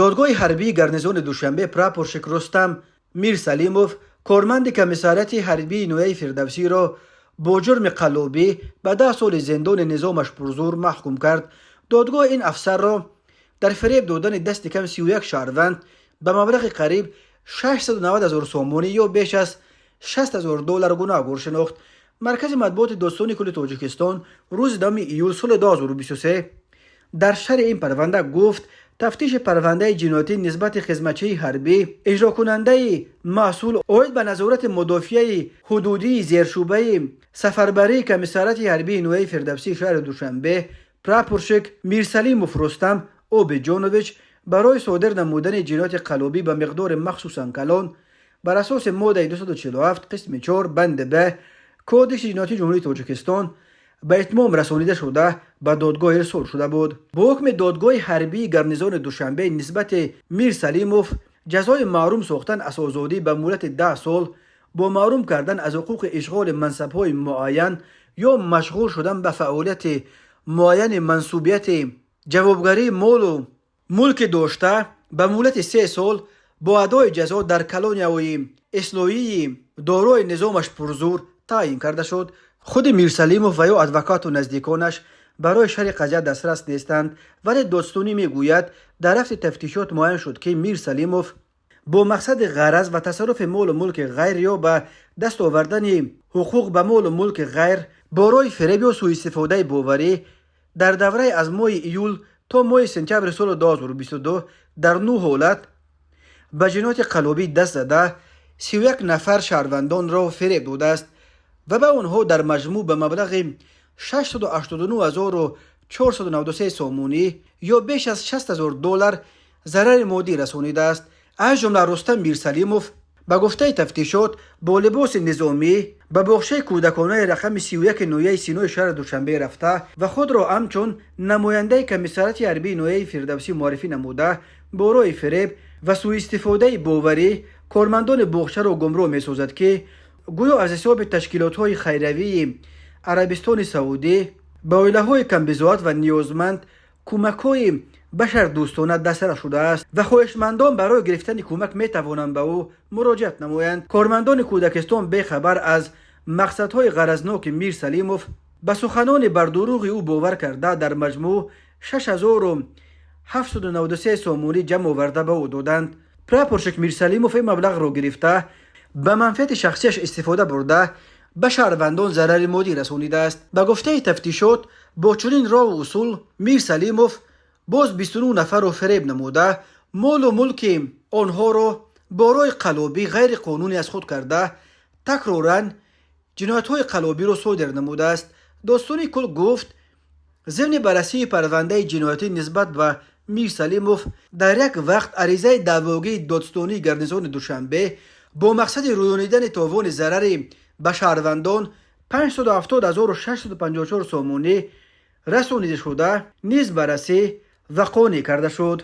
دادگاه حربی گارنیزون دوشنبه پراپورشک رستم میرسلیموف کارمند کمیساریات حربی نویه فردوسی را با جرم قلابی به 10 سال زندان نظامش پر زور محکوم کرد. دادگاه این افسر را در فریب دادن دست کم 31 شهروند به مبلغ قریب 690,000 سومونی یا بیش از $60,000 گناهکار شناخت. مرکز مطبوعات داستان کل تاجیکستان روز 10 ایول سال 2023 در شرح این پرونده گفت تفتیش پرونده جنایتی نسبت خدمتچی حربی اجرا کننده مسئول عاید به نظارت مدافعه حدودی زیرشعبه سفربری کمیساریات حربی نویه فردوسی شهر دوشنبه پراپورشک میرسلیموف رستم اوبجانوویچ برای صادر نمودن جنایت قلابی به مقدار مخصوصا کلان بر اساس ماده 247 قسم 4 بند ب کودکس جنایتی جمهوری تاجیکستان به اتمام رسانیده شده به دادگاه ارسال شده بود. با حکم دادگاه حربی گارنیزون دوشنبه نسبت میرسلیموف جزای محروم ساختن از آزادی به مدت 10 سال با محروم کردن از حقوق اشغال منصب‌های معین یا مشغول شدن به فعالیت معین منصوبیت جوابگری مال و ملک داشته به مدت 3 سال با ادای جزا در کلونیای اصلاحی دارای نظامش پرزور تعیین کرده شد. خود میرسلیموف و یا ادوکات و نزدیکانش برای شرح قضیه دسترس نیستند، ولی دادستانی میگوید در رفت تفتیشات معین شد که میرسلیموف با مقصد غرض و تصرف مال و ملک غیر یا به دست آوردن حقوق به مال و ملک غیر برای فریب و سوء استفاده باوری در دوره از ماه ایول تا ماه سپتامبر سال 2022 در 9 حالت به جنایت قلابی دست زده 31 نفر شهروندان را فریب داده است و به آنها در مجموع به مبلغ 689,493 سومونی یا بیش از $60,000 ضرر مادی رسانیده است. از جمله رستم میرسلیموف به گفته تفتیشات با لباس نظامی به باغچه کودکانه رقم 31 نویه سینوی شهر دوشنبه رفته و خود را همچون نماینده کمیساریات حربی نویه فردوسی معرفی نموده برای فریب و سوء استفاده باوری کارمندان باغچه را گمراه می‌سازد که گویا از حساب تشکیلات‌های خیروی عربستان سعودی به عائله‌های کم‌بضاعت و نیازمند کمک‌های بشر دوستانه دسترس شده است و خواهشمندان برای گرفتن کمک می‌توانند به او مراجعت نمایند. کارمندان کودکستان بی‌خبر از مقصدهای غرضناک میرسلیموف به سخنان بر دروغ او باور کرده در مجموع 6,793 سومونی جمع آورده به او دادند. پراپورشک میرسلیموف این مبلغ را گرفته به منفعت شخصیش استفاده برده به شهروندان ضرر مادی رسانیده است. به گفته تفتیشات با چنین راه و اصول میرسلیموف باز 29 نفر را فریب نموده مال و ملک آنها را برای قلابی غیر قانونی از خود کرده تکرارا جنایت‌های قلابی را صادر نموده است. داستانی کل گفت ضمن بررسی پرونده جنایتی نسبت به میرسلیموف در یک وقت عریضه دعواگی دادستانی گارنیزون دوشنبه با مقصد رویانیدن تاوان ضرر به شهروندان 570,654 سومونی رسانیده شده نیز بررسی و قانع کرده شد.